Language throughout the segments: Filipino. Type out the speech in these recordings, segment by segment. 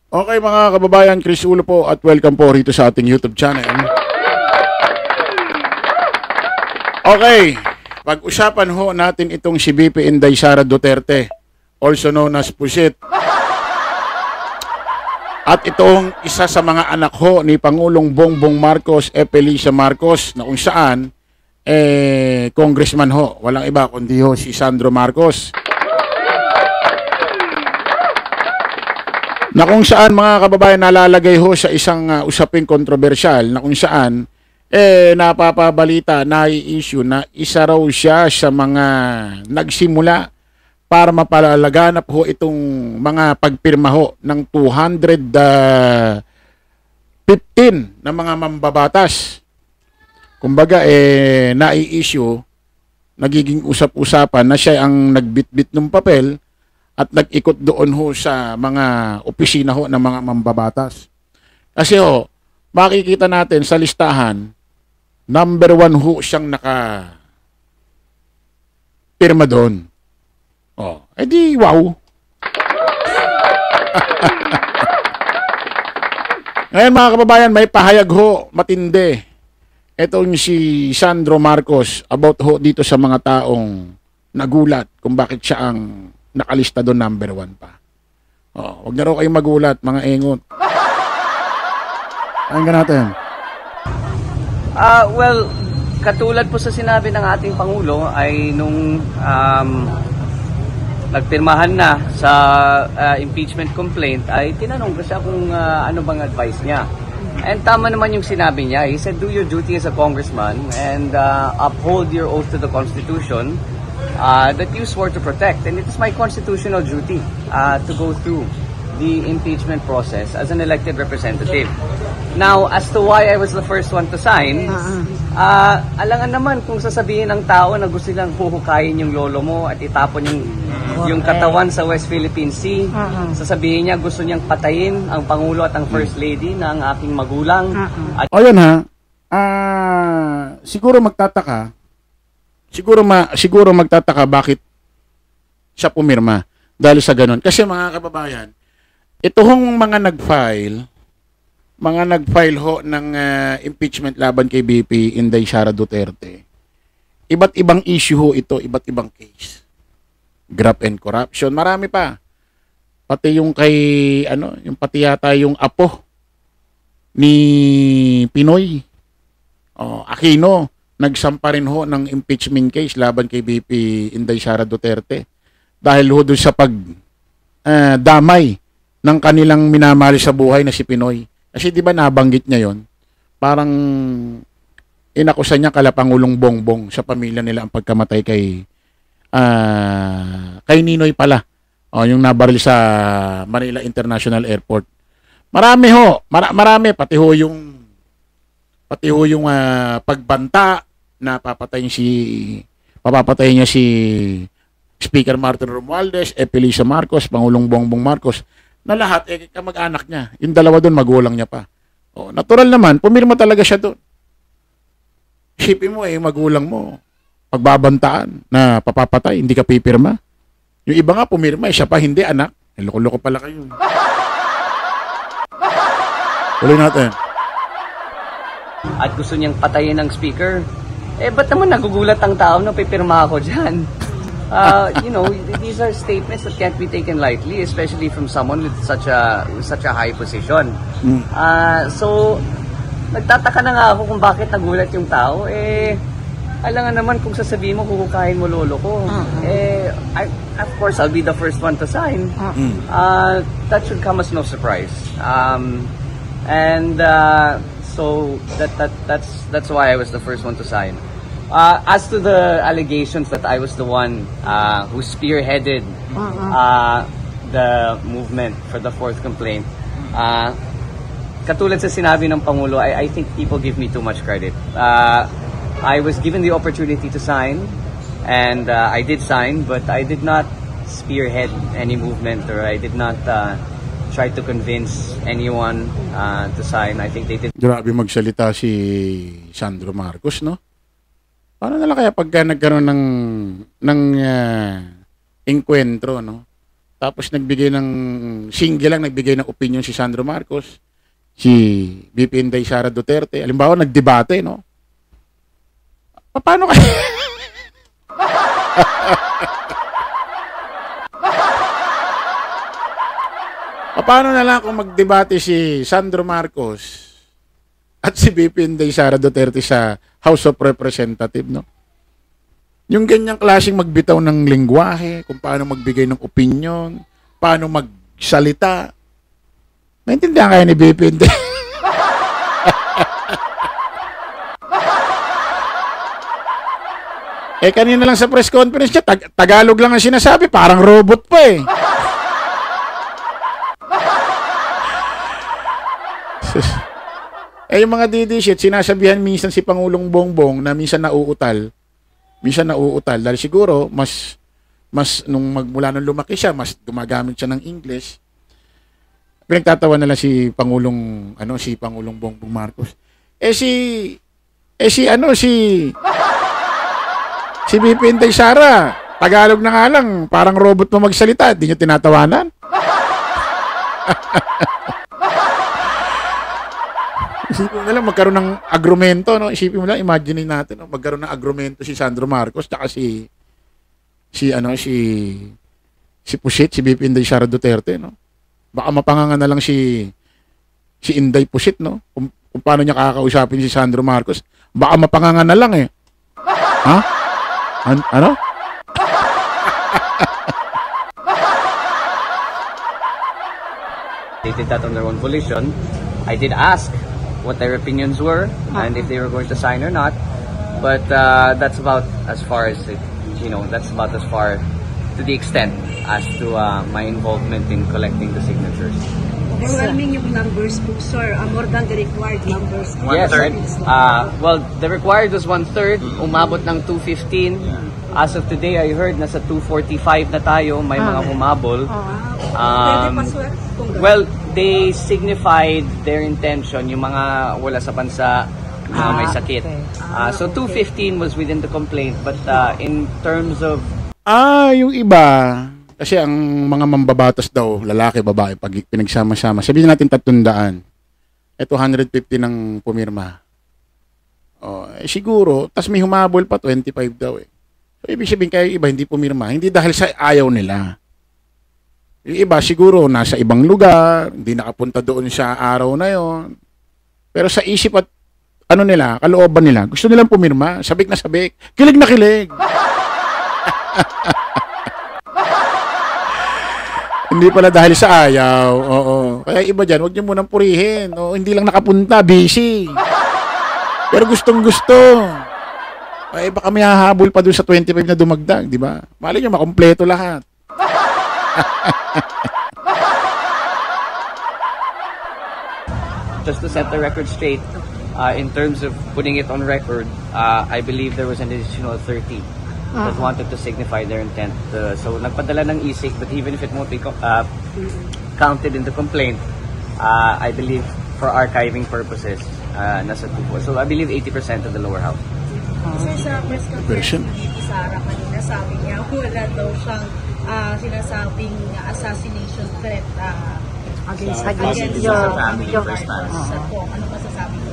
Okay mga kababayan, Chris Ulo po at welcome po rito sa ating YouTube channel. Okay, pag-usapan ho natin itong si VP Inday Sara Duterte, also known as Pusit. At itong isa sa mga anak ho ni Pangulong Bongbong Marcos, Efelisa Marcos, na kung saan, congressman ho, walang iba kundi ho si Sandro Marcos. Na kung saan mga kababayan nalalagay ho sa isang usaping kontrobersyal na kung saan napapabalita, nai-issue na isa raw siya sa mga nagsimula para mapalalaganap ho itong mga pagpirma ho ng 215 na mga mambabatas. Kumbaga nai-issue, nagiging usap-usapan na siya ang nagbitbit ng papel at nag-ikot doon ho sa mga opisina ho ng mga mambabatas. Kasi ho, makikita natin sa listahan, number 1 ho siyang naka-pirma doon. Oh, edi wow. Ngayon mga kababayan, may pahayag ho, matindi. Itong si Sandro Marcos about ho dito sa mga taong nagulat kung bakit siya ang nakalista doon number 1 pa. Oh, wag na raw kayong magulat, mga engot. Ayun natin. Well, katulad po sa sinabi ng ating Pangulo ay nung nagpirmahan na sa impeachment complaint ay tinanong ko siya kung ano bang advice niya. And tama naman yung sinabi niya. He said, do your duty as a congressman and uphold your oath to the Constitution that you swore to protect. And it's my constitutional duty to go through the impeachment process as an elected representative. Now, as to why I was the first one to sign, alangan naman kung sasabihin ng tao na gusto nilang huhukayin yung lolo mo at itapon yung katawan sa West Philippine Sea. Sasabihin niya gusto niyang patayin ang Pangulo at ang First Lady na ang aking magulang. O yun ha, siguro magtataka, siguro magtataka bakit siya pumirma dahil sa ganun. Kasi mga kababayan, ito hong mga nag-file ho ng impeachment laban kay VP Inday Sara Duterte. Iba't ibang issue ho ito, iba't ibang case. Graft and corruption, marami pa. Pati yung pati yata yung apo ni Pinoy. Aquino, nagsampa rin ho ng impeachment case laban kay VP Inday Sara Duterte. Dahil ho doon sa damay ng kanilang minamahal sa buhay na si Pinoy. Kasi di ba nabanggit niya yon? Parang inakusa niya kala Pangulong Bongbong sa pamilya nila ang pagkamatay kay Ninoy pala. Yung nabaril sa Manila International Airport. Marami ho, marami pati ho yung pagbanta na papapatayin niya si Speaker Martin Romualdez, Efelisa Marcos, Pangulong Bongbong Marcos, na lahat kamag-anak niya. Yung dalawa doon magulang niya pa. Natural naman, pumirma talaga siya doon. Isipin mo magulang mo, pagbabantaan na papapatay, hindi ka pipirma. Yung iba nga pumirma, siya pa hindi anak. Loko-loko pala kayo. Tuloy natin. At gusto niyang patayin ng speaker. Ba't naman nagugulat ang tao na pipirma ako dyan? These are statements that can't be taken lightly, especially from someone with such a high position. So, nagtataka na nga ako kung bakit nagulat yung tao. Alangan naman kung sasabihin mo, huhukayin mo lolo ko. Of course, I'll be the first one to sign. That should come as no surprise. So that's why I was the first one to sign. As to the allegations that I was the one who spearheaded the movement for the fourth complaint, katulad sa sinabi ng Pangulo, I think people give me too much credit. I was given the opportunity to sign, and I did sign, but I did not spearhead any movement, or I did not try to convince anyone to sign. I think they did. Grabe magsalita si Sandro Marcos, no? Paano na lang kaya pagka nagkaroon ng engkwentro, no? Tapos nagbigay ng single lang, nagbigay ng opinion si Sandro Marcos, si VP Inday Sara Duterte. Halimbawa, nagdebate, no? Paano kaya? Paano na lang kung magdebate si Sandro Marcos at si VP Inday Sara Duterte sa House of Representatives, no? Yung ganyang klaseng magbitaw ng lengguwahe, kung paano magbigay ng opinion, paano magsalita. Naintindihan kayo ni VP Inday? Kanina lang sa press conference niya, Tagalog lang ang sinasabi, parang robot pa eh. Yung mga DD shit, sinasabihan minsan si Pangulong Bongbong na minsan nauutal dahil siguro mas mula nung lumaki siya, mas gumagamit siya ng English. Pinagtatawa na lang si Pangulong Bongbong Marcos. Si VP Inday Sara, Tagalog na nga lang, parang robot mo magsalita, di niyo tinatawanan. Isipin mo na lang magkaroon ng agrumento, no? Isipin mo lang, imagine natin, no? Magkaroon ng agrumento si Sandro Marcos tsaka si Pusit, si VP Inday Sara Duterte, no? Baka mapanganga na lang si Inday Pusit, no? Kung paano niya kakausapin si Sandro Marcos, baka mapanganga na lang eh. Ha? Ano? They did that on their own volition. I did ask what their opinions were and if they were going to sign or not. But that's about as far as that's about as far to the extent as to my involvement in collecting the signatures. Overwhelming yung numbers po, sir. More than the required numbers. Yes. Well, the required was 1/3. Umabot ng 215. As of today, I heard nasa 245 na tayo. May mga humabol. Pwede pa, sir? Well, they signified their intention, yung mga wala sa bansa, yung mga may sakit. So 215 was within the complaint, but in terms of... Yung iba, kasi ang mga mambabatas daw, lalaki, babae, pag pinagsama-sama, sabihin natin 300. 150 ng pumirma. Siguro, tas may humabol pa, 25 daw eh. So, ibig sabihin kayo iba hindi pumirma, hindi dahil sa ayaw nila. Yung iba siguro nasa ibang lugar, hindi nakapunta doon sa araw na yon. Pero sa isip at kalooban nila, gusto nilang pumirma, sabik na sabik, kilig na kilig. Hindi pala dahil sa ayaw. Oo. Kaya iba dyan, huwag niyo munang purihin. Hindi lang nakapunta, busy. Pero gustong gusto. Baka may hahabol pa doon sa 25 na dumagdag, di ba? Malay niyo, makompleto lahat. Just to set the record straight, in terms of putting it on record, I believe there was an additional 30 that wanted to signify their intent. So nagpadala ng isik, but even if it won't be counted in the complaint, I believe for archiving purposes, nasa 2. So I believe 80% of the lower house. Sir, sa press conference ni Sara kanina, sabi niya wala daw siyang sinasabing assassination threat against your ano masasabi ko?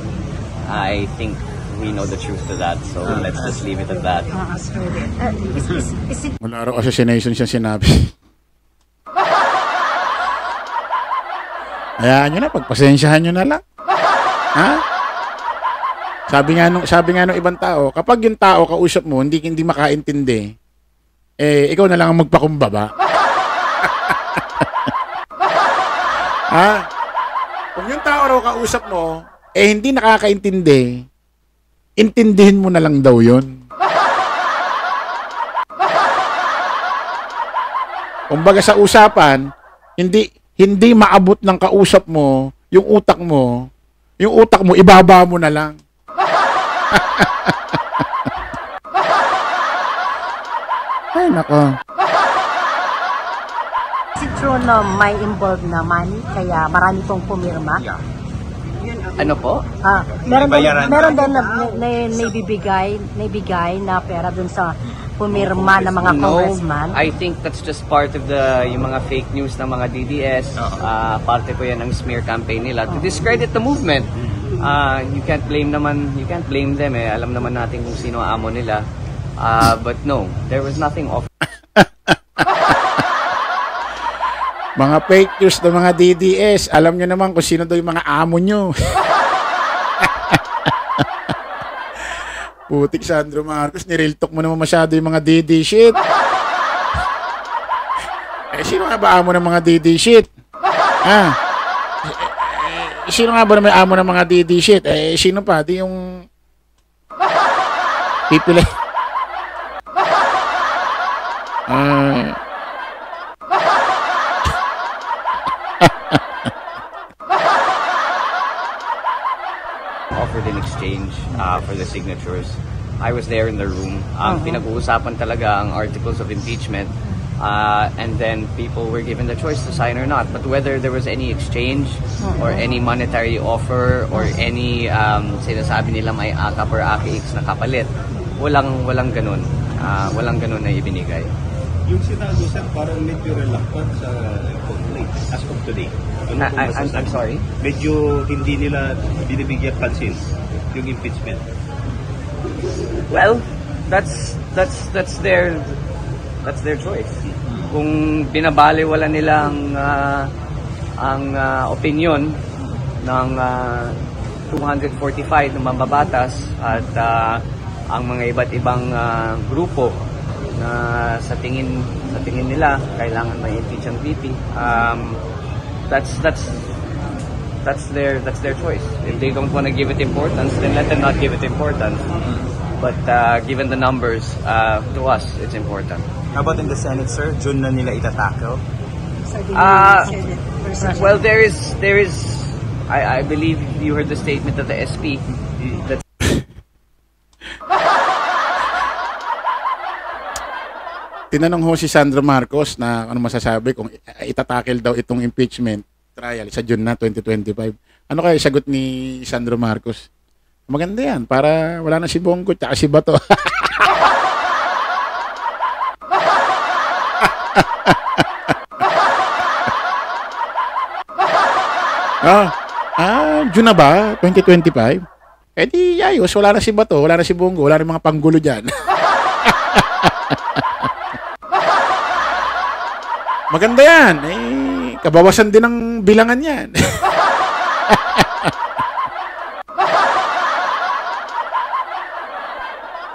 I think we know the truth to that, so let's just leave it at that. Wala raw assassination siya sinabi. Hayaan nyo na, pagpasensyahan nyo na lang. Ha? Sabi nga nung ibang tao, kapag yung tao kausap mo, hindi makaintindi, ikaw na lang ang magpakumbaba. Ha? Kung yung tao raw kausap mo, hindi nakakaintindi, intindihin mo na lang daw yun. Kumbaga sa usapan, hindi maabot ng kausap mo, yung utak mo ibaba mo na lang. Ay, nako. Is it true na may involved naman, kaya marami pong pumirma? Yeah. Ano po? Meron din na naibigay na pera dun sa pumirma ng mga congressman? I think that's just part of yung mga fake news ng mga DDS. Parte po yan ng smear campaign nila to discredit the movement. You can't blame them eh. Alam naman natin kung sino ang amo nila. But no, there was nothing off. Mga fake news ng mga DDS. Alam nyo naman kung sino daw yung mga amo nyo. Putik Sandro Marcos, nireal talk mo naman masyado yung mga DD shit. Sino nga ba amo ng mga DD shit? Sino nga ba na may amo ng mga DD shit? Sino pa? Di yung pipili. Offered in exchange for the signatures. I was there in the room. Pinag-uusapan talaga ang articles of impeachment. And then people were given the choice to sign or not. But whether there was any exchange or any monetary offer or any sinasabi nila may akap or AKX na kapalit, walang ganun. Walang ganun na ibinigay. Yung Senado, sir, parang medyo reluctant sa complaint as of today. I'm sorry? Medyo hindi nila binibigyan pansin yung impeachment. Well, that's their choice. Kung binabaliwala nila ang opinion ng 245 ng mambabatas at ang mga iba't ibang grupo na sa tingin nila kailangan may impeach ang VP, that's their choice. If they don't want to give it importance, then let them not give it importance. But given the numbers, to us, it's important. How about in the Senate, sir? June na nila itatackle? Well, there is. I believe you heard the statement of the SP. That Tinanong ho si Sandro Marcos na ano masasabi kung itatakel daw itong impeachment trial sa June na 2025. Ano kaya sagot ni Sandro Marcos? Maganda yan, para wala na si Bongo at si Bato. June na ba? 2025? Eh di ayos, wala na si Bato, wala na si Bongo, wala na mga panggulo dyan. Maganda yan. Kabawasan din ng bilangan yan.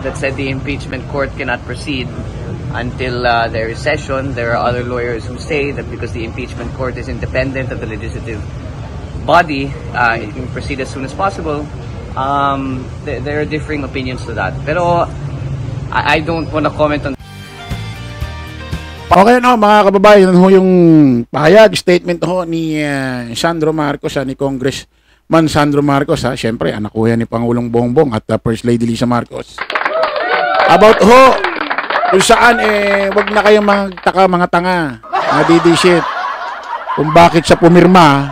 that said the impeachment court cannot proceed until there is session. There are other lawyers who say that because the impeachment court is independent of the legislative body, it can proceed as soon as possible. There are differing opinions to that. Pero I don't want to comment on. Okay no mga kababayan, ho yung pahayag, statement ho ni Sandro Marcos, ni Congressman Sandro Marcos. Siyempre, anak ko yan ni Pangulong Bongbong at First Lady Lisa Marcos. About ho, kung saan wag na kayong magtaka mga tanga, mga didishit, kung bakit siya pumirma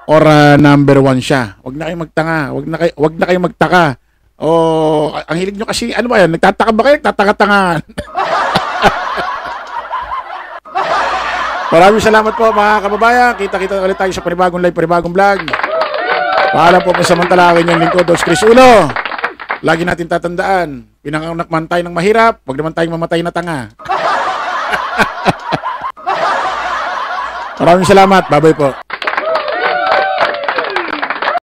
or number 1 siya. Wag na kayong magtanga, wag na kayong magtaka. O ang hilig nyo kasi, ano ba yan, nagtataka ba kayo? Nagtataka-tangan. Maraming salamat po mga kababayan. Kita-kita ulit tayo sa panibagong live, panibagong vlog. Paalam po samantala akin yung lingkod, Dos Chris Ulo. Lagi natin tatandaan, pinanganak man tayo ng mahirap, wag naman tayong mamatay na tanga. Maraming salamat. Bye-bye po.